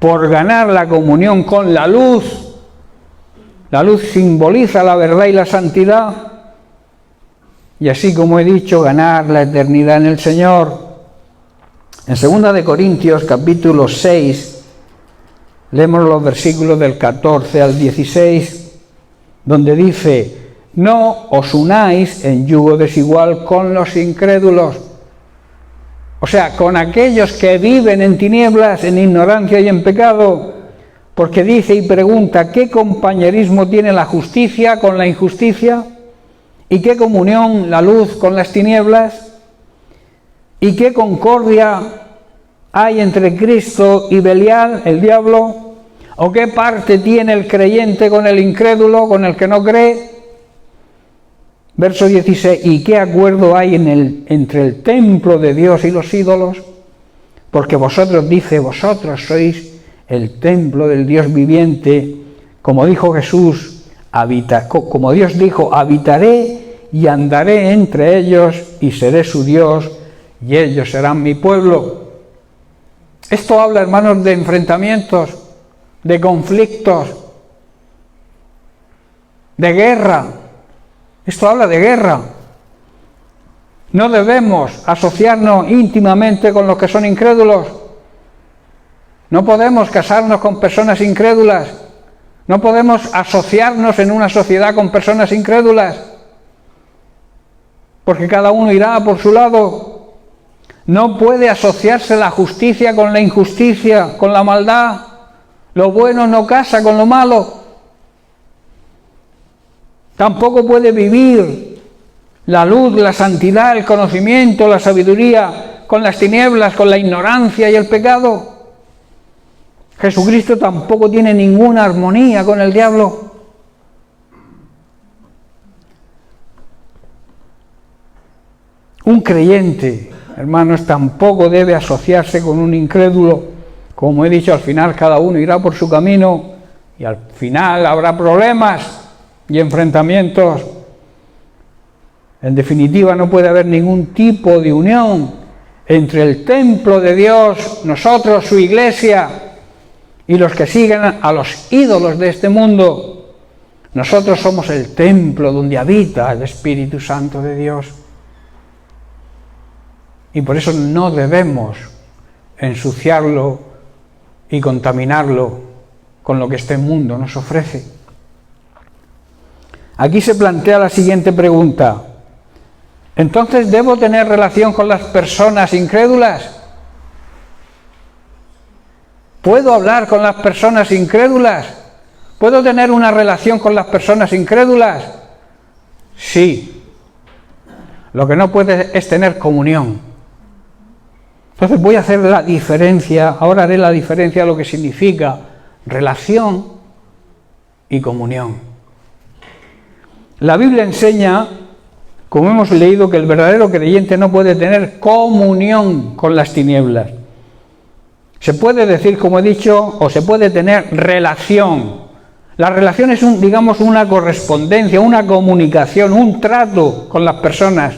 por ganar la comunión con la luz. La luz simboliza la verdad y la santidad. Y así, como he dicho, ganar la eternidad en el Señor. En 2 Corintios capítulo 6, leemos los versículos del 14 al 16, donde dice: no os unáis en yugo desigual con los incrédulos. O sea, con aquellos que viven en tinieblas, en ignorancia y en pecado, porque dice y pregunta: ¿qué compañerismo tiene la justicia con la injusticia? ¿Y qué comunión la luz con las tinieblas? ¿Y qué concordia hay entre Cristo y Belial, el diablo? ¿O qué parte tiene el creyente con el incrédulo, con el que no cree? Verso 16, ¿y qué acuerdo hay entre el templo de Dios y los ídolos? Porque vosotros, dice, vosotros sois el templo del Dios viviente, como dijo Jesús, como Dios dijo, habitaré y andaré entre ellos y seré su Dios y ellos serán mi pueblo. Esto habla, hermanos, de enfrentamientos, de conflictos, de guerra. Esto habla de guerra. No debemos asociarnos íntimamente con los que son incrédulos. No podemos casarnos con personas incrédulas. No podemos asociarnos en una sociedad con personas incrédulas, porque cada uno irá por su lado. No puede asociarse la justicia con la injusticia, con la maldad. Lo bueno no casa con lo malo. Tampoco puede vivir la luz, la santidad, el conocimiento, la sabiduría con las tinieblas, con la ignorancia y el pecado. Jesucristo tampoco tiene ninguna armonía con el diablo. Un creyente, hermanos, tampoco debe asociarse con un incrédulo. Como he dicho, al final cada uno irá por su camino y al final habrá problemas y enfrentamientos. En definitiva, no puede haber ningún tipo de unión entre el templo de Dios, nosotros, su iglesia, y los que siguen a los ídolos de este mundo. Nosotros somos el templo donde habita el Espíritu Santo de Dios. Y por eso no debemos ensuciarlo y contaminarlo con lo que este mundo nos ofrece. Aquí se plantea la siguiente pregunta. ¿Entonces debo tener relación con las personas incrédulas? ¿Puedo hablar con las personas incrédulas? ¿Puedo tener una relación con las personas incrédulas? Sí. Lo que no puede es tener comunión. Entonces voy a hacer la diferencia, ahora haré la diferencia de lo que significa relación y comunión. La Biblia enseña, como hemos leído, que el verdadero creyente no puede tener comunión con las tinieblas. Se puede decir, como he dicho, o se puede tener relación. La relación es, digamos, una correspondencia, una comunicación, un trato con las personas.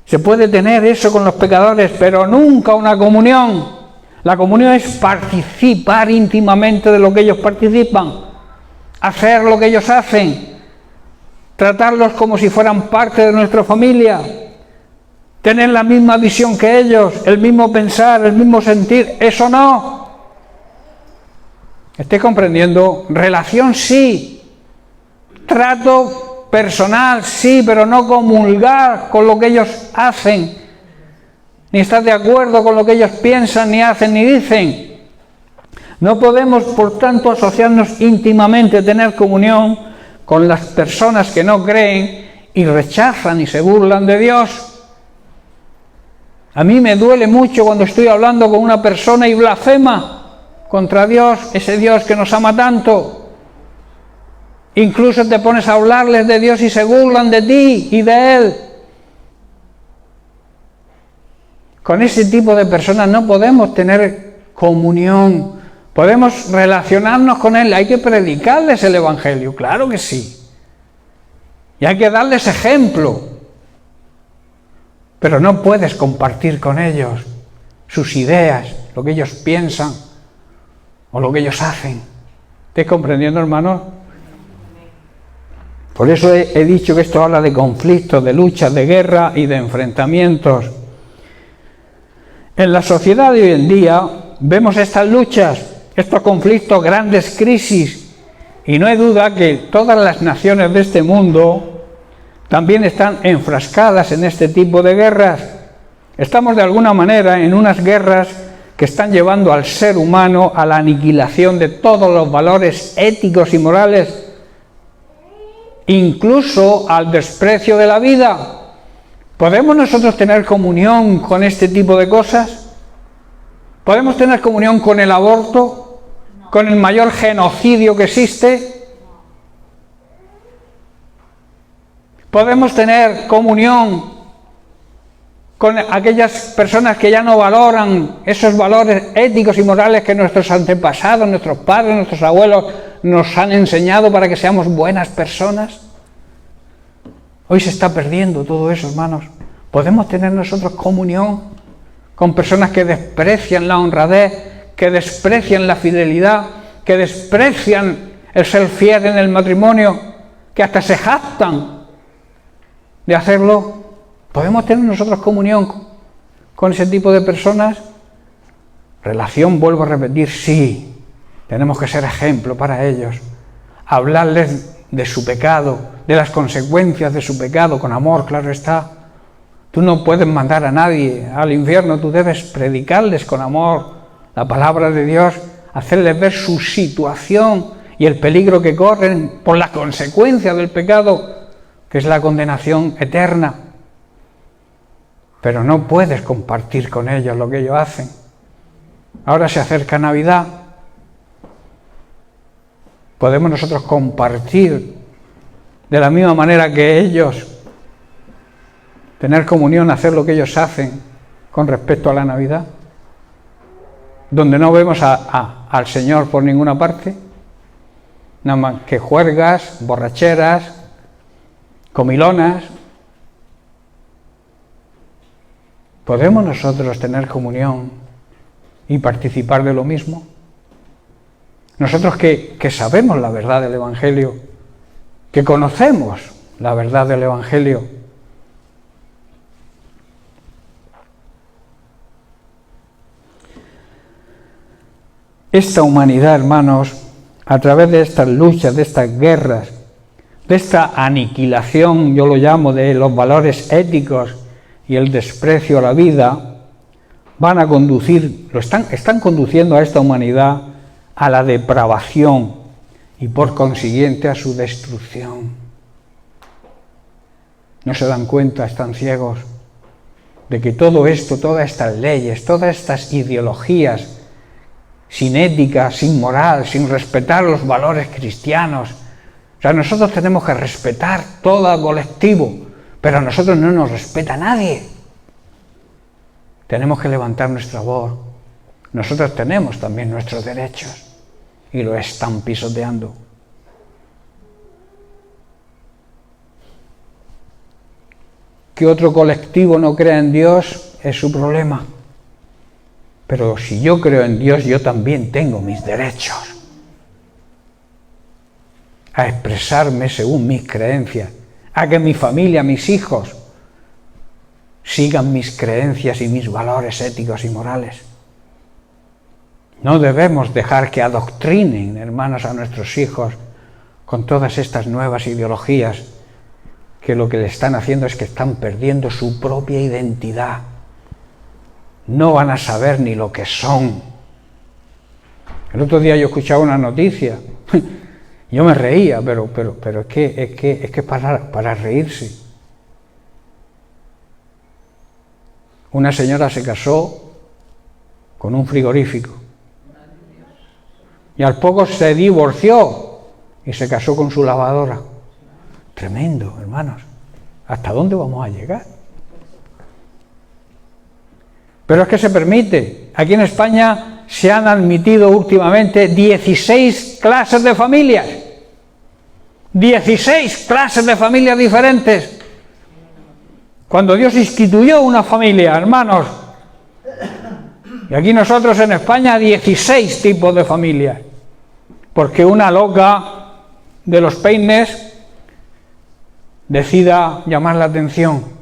Se puede tener eso con los pecadores, pero nunca una comunión. La comunión es participar íntimamente de lo que ellos participan, hacer lo que ellos hacen, tratarlos como si fueran parte de nuestra familia, tener la misma visión que ellos, el mismo pensar, el mismo sentir. Eso no. ¿Estoy comprendiendo? Relación sí, trato personal sí, pero no comulgar con lo que ellos hacen, ni estar de acuerdo con lo que ellos piensan, ni hacen, ni dicen. No podemos, por tanto, asociarnos íntimamente, tener comunión con las personas que no creen y rechazan y se burlan de Dios. A mí me duele mucho cuando estoy hablando con una persona y blasfema contra Dios, ese Dios que nos ama tanto. Incluso te pones a hablarles de Dios y se burlan de ti y de Él. Con ese tipo de personas no podemos tener comunión. Podemos relacionarnos con Él, hay que predicarles el Evangelio, claro que sí. Y hay que darles ejemplo. Pero no puedes compartir con ellos sus ideas, lo que ellos piensan o lo que ellos hacen. ¿Estás comprendiendo, hermano? Por eso he dicho que esto habla de conflictos, de luchas, de guerra y de enfrentamientos. En la sociedad de hoy en día vemos estas luchas, estos conflictos, grandes crisis, y no hay duda que todas las naciones de este mundo también están enfrascadas en este tipo de guerras. Estamos de alguna manera en unas guerras que están llevando al ser humano a la aniquilación de todos los valores éticos y morales, incluso al desprecio de la vida. ¿Podemos nosotros tener comunión con este tipo de cosas? ¿Podemos tener comunión con el aborto? ¿Con el mayor genocidio que existe? ¿Podemos tener comunión con aquellas personas que ya no valoran esos valores éticos y morales que nuestros antepasados, nuestros padres, nuestros abuelos nos han enseñado para que seamos buenas personas? Hoy se está perdiendo todo eso, hermanos. ¿Podemos tener nosotros comunión con personas que desprecian la honradez, que desprecian la fidelidad, que desprecian el ser fiel en el matrimonio, que hasta se jactan de hacerlo? ¿Podemos tener nosotros comunión con ese tipo de personas? Relación, vuelvo a repetir, sí. Tenemos que ser ejemplo para ellos. Hablarles de su pecado, de las consecuencias de su pecado, con amor, claro está. Tú no puedes mandar a nadie al infierno, tú debes predicarles con amor la palabra de Dios, hacerles ver su situación y el peligro que corren por las consecuencias del pecado, que es la condenación eterna. Pero no puedes compartir con ellos lo que ellos hacen. Ahora se acerca Navidad. ¿Podemos nosotros compartir de la misma manera que ellos, tener comunión, hacer lo que ellos hacen con respecto a la Navidad? Donde no vemos al Señor por ninguna parte, nada más que juergas, borracheras, comilonas. ¿Podemos nosotros tener comunión y participar de lo mismo? Nosotros que sabemos la verdad del Evangelio, que conocemos la verdad del Evangelio, esta humanidad, hermanos, a través de estas luchas, de estas guerras, de esta aniquilación, yo lo llamo, de los valores éticos y el desprecio a la vida, van a conducir, están conduciendo a esta humanidad a la depravación y por consiguiente a su destrucción. No se dan cuenta, están ciegos, de que todo esto, todas estas leyes, todas estas ideologías, sin ética, sin moral, sin respetar los valores cristianos. O sea, nosotros tenemos que respetar todo colectivo, pero a nosotros no nos respeta nadie. Tenemos que levantar nuestra voz. Nosotros tenemos también nuestros derechos y lo están pisoteando. Que otro colectivo no crea en Dios es su problema. Pero si yo creo en Dios, yo también tengo mis derechos a expresarme según mis creencias, a que mi familia, mis hijos, sigan mis creencias y mis valores éticos y morales. No debemos dejar que adoctrinen, hermanos, a nuestros hijos con todas estas nuevas ideologías que lo que le están haciendo es que están perdiendo su propia identidad. No van a saber ni lo que son. El otro día yo escuchaba una noticia, yo me reía, pero es que para reírse. Una señora se casó con un frigorífico y al poco se divorció y se casó con su lavadora. Tremendo, hermanos. ¿Hasta dónde vamos a llegar? Pero es que se permite. Aquí en España se han admitido últimamente 16 clases de familias. 16 clases de familias diferentes. Cuando Dios instituyó una familia, hermanos. Y aquí nosotros en España 16 tipos de familias. Porque una loca de los peines decida llamar la atención.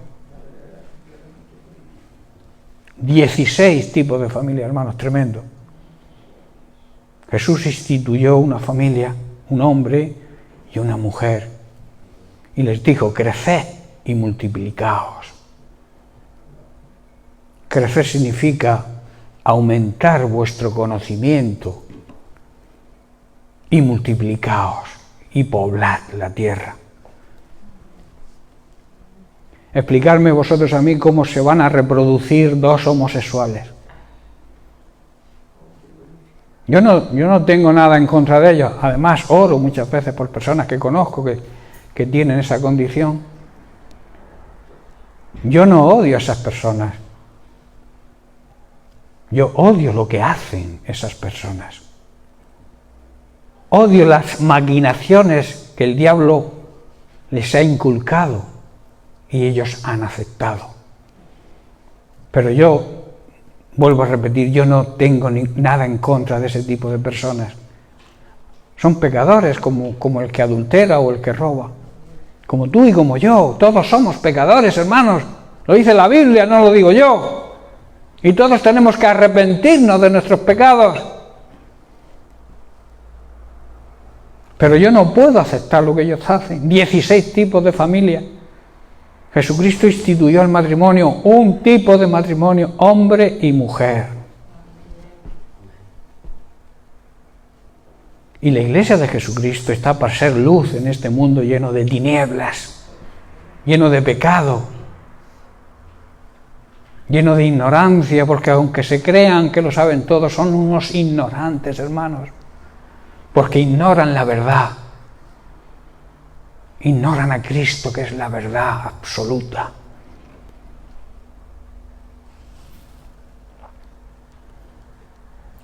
16 tipos de familia, hermanos, tremendo. Jesús instituyó una familia, un hombre y una mujer, y les dijo: creced y multiplicaos. Crecer significa aumentar vuestro conocimiento, y multiplicaos y poblad la tierra. Explicarme vosotros a mí cómo se van a reproducir dos homosexuales. Yo no tengo nada en contra de ellos. Además, oro muchas veces por personas que conozco que tienen esa condición. Yo no odio a esas personas. Yo odio lo que hacen esas personas. Odio las maquinaciones que el diablo les ha inculcado y ellos han aceptado. Pero yo, vuelvo a repetir, yo no tengo nada en contra de ese tipo de personas. Son pecadores como el que adultera o el que roba. Como tú y como yo, todos somos pecadores, hermanos. Lo dice la Biblia, no lo digo yo. Y todos tenemos que arrepentirnos de nuestros pecados. Pero yo no puedo aceptar lo que ellos hacen. 16 tipos de familia. Jesucristo instituyó el matrimonio, un tipo de matrimonio, hombre y mujer. Y la iglesia de Jesucristo está para ser luz en este mundo lleno de tinieblas, lleno de pecado, lleno de ignorancia, porque aunque se crean que lo saben todos, son unos ignorantes, hermanos, porque ignoran la verdad, ignoran a Cristo, que es la verdad absoluta.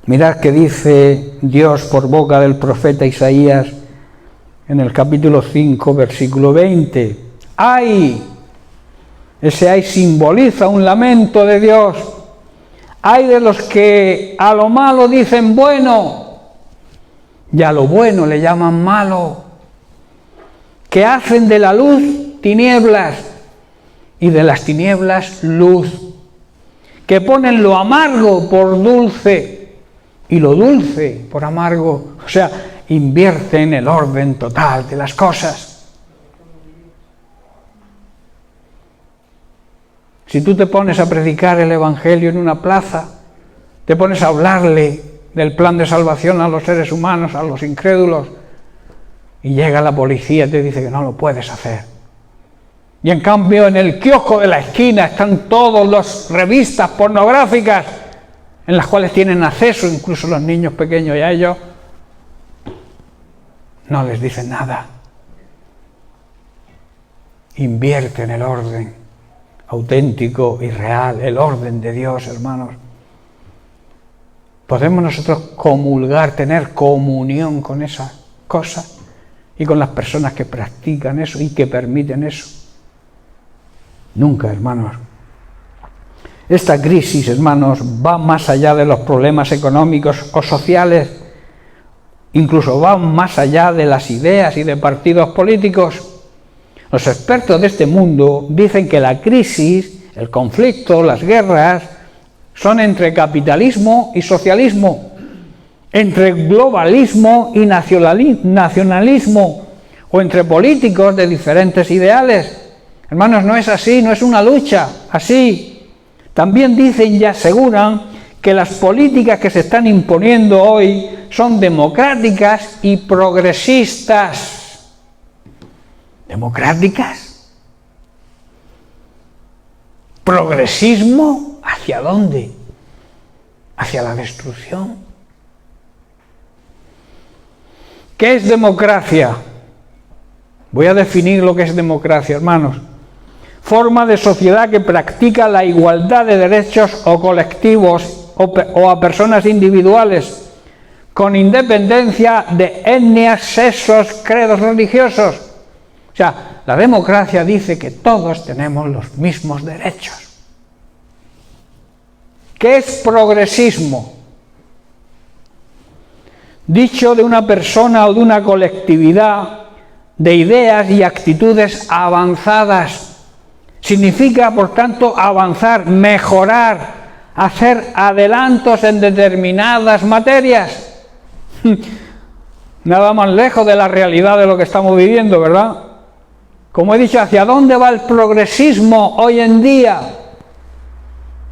Mirad que dice Dios por boca del profeta Isaías en el capítulo 5, versículo 20. ¡Ay! Ese ay simboliza un lamento de Dios. ¡Ay de los que a lo malo dicen bueno y a lo bueno le llaman malo! Que hacen de la luz tinieblas y de las tinieblas luz. Que ponen lo amargo por dulce y lo dulce por amargo, o sea, invierten el orden total de las cosas. Si tú te pones a predicar el Evangelio en una plaza, te pones a hablarle del plan de salvación a los seres humanos, a los incrédulos, y llega la policía y te dice que no lo puedes hacer. Y en cambio en el kiosco de la esquina están todas las revistas pornográficas en las cuales tienen acceso incluso los niños pequeños, y a ellos no les dicen nada. Invierten el orden auténtico y real, el orden de Dios, hermanos. ¿Podemos nosotros comulgar, tener comunión con esas cosas y con las personas que practican eso y que permiten eso? Nunca, hermanos. Esta crisis, hermanos, va más allá de los problemas económicos o sociales, incluso va más allá de las ideas y de partidos políticos. Los expertos de este mundo dicen que la crisis, el conflicto, las guerras, son entre capitalismo y socialismo, entre globalismo y nacionalismo, o entre políticos de diferentes ideales. Hermanos, no es así, no es una lucha así. También dicen y aseguran que las políticas que se están imponiendo hoy son democráticas y progresistas. ¿Democráticas? ¿Progresismo? ¿Hacia dónde? ¿Hacia la destrucción? ¿Qué es democracia? Voy a definir lo que es democracia, hermanos. Forma de sociedad que practica la igualdad de derechos o colectivos o a personas individuales, con independencia de etnias, sexos, credos religiosos. O sea, la democracia dice que todos tenemos los mismos derechos. ¿Qué es progresismo? Dicho de una persona o de una colectividad de ideas y actitudes avanzadas. Significa, por tanto, avanzar, mejorar, hacer adelantos en determinadas materias. Nada más lejos de la realidad de lo que estamos viviendo, ¿verdad? Como he dicho, ¿hacia dónde va el progresismo hoy en día?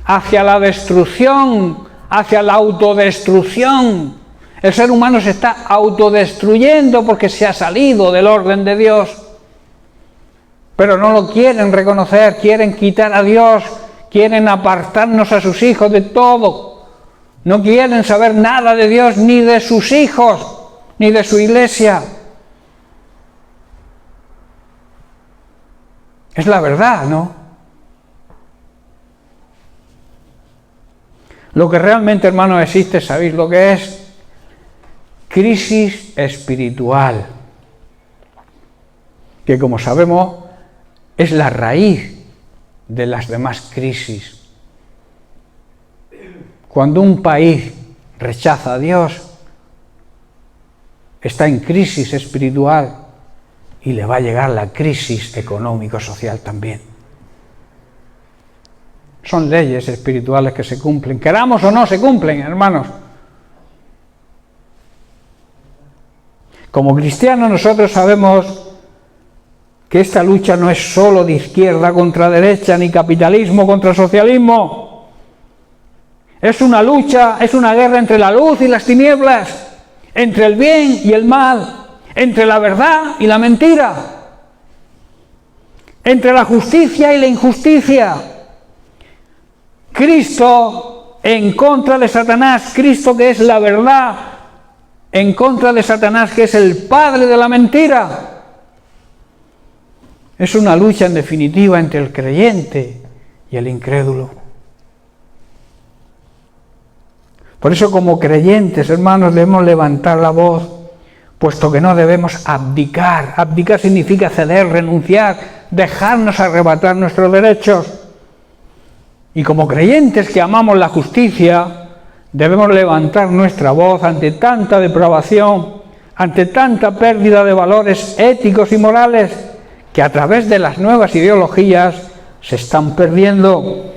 Hacia la destrucción, hacia la autodestrucción. El ser humano se está autodestruyendo porque se ha salido del orden de Dios. Pero no lo quieren reconocer, quieren quitar a Dios, quieren apartarnos a sus hijos de todo. No quieren saber nada de Dios, ni de sus hijos, ni de su iglesia. Es la verdad, ¿no? Lo que realmente, hermanos, existe, ¿sabéis lo que es? Crisis espiritual. Que como sabemos, es la raíz de las demás crisis. Cuando un país rechaza a Dios, está en crisis espiritual y le va a llegar la crisis económico-social también. Son leyes espirituales que se cumplen, queramos o no se cumplen, hermanos. Como cristianos nosotros sabemos que esta lucha no es solo de izquierda contra derecha, ni capitalismo contra socialismo. Es una lucha, es una guerra entre la luz y las tinieblas, entre el bien y el mal, entre la verdad y la mentira, entre la justicia y la injusticia. Cristo en contra de Satanás, Cristo que es la verdad, en contra de Satanás que es el padre de la mentira. Es una lucha en definitiva entre el creyente y el incrédulo. Por eso como creyentes, hermanos, debemos levantar la voz, puesto que no debemos abdicar. Abdicar significa ceder, renunciar, dejarnos arrebatar nuestros derechos. Y como creyentes que amamos la justicia, debemos levantar nuestra voz ante tanta depravación, ante tanta pérdida de valores éticos y morales que a través de las nuevas ideologías se están perdiendo.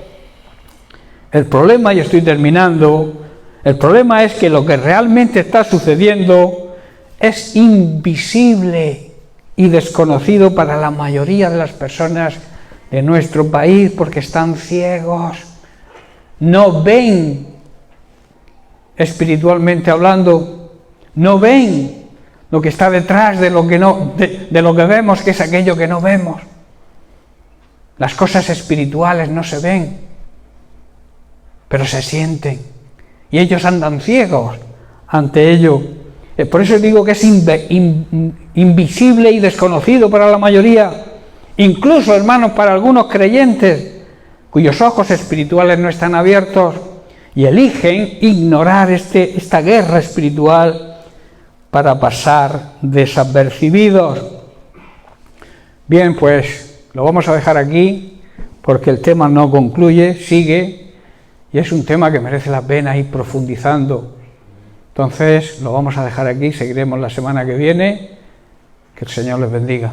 El problema, y estoy terminando, el problema es que lo que realmente está sucediendo es invisible y desconocido para la mayoría de las personas de nuestro país porque están ciegos, no ven, espiritualmente hablando, no ven lo que está detrás de lo que de lo que vemos, que es aquello que no vemos. Las cosas espirituales no se ven, pero se sienten, y ellos andan ciegos ante ello. Por eso digo que es invisible y desconocido para la mayoría, incluso, hermanos, para algunos creyentes cuyos ojos espirituales no están abiertos y eligen ignorar esta guerra espiritual para pasar desapercibidos. Bien, pues lo vamos a dejar aquí porque el tema no concluye, sigue, y es un tema que merece la pena ir profundizando. Entonces lo vamos a dejar aquí, seguiremos la semana que viene. Que el Señor les bendiga.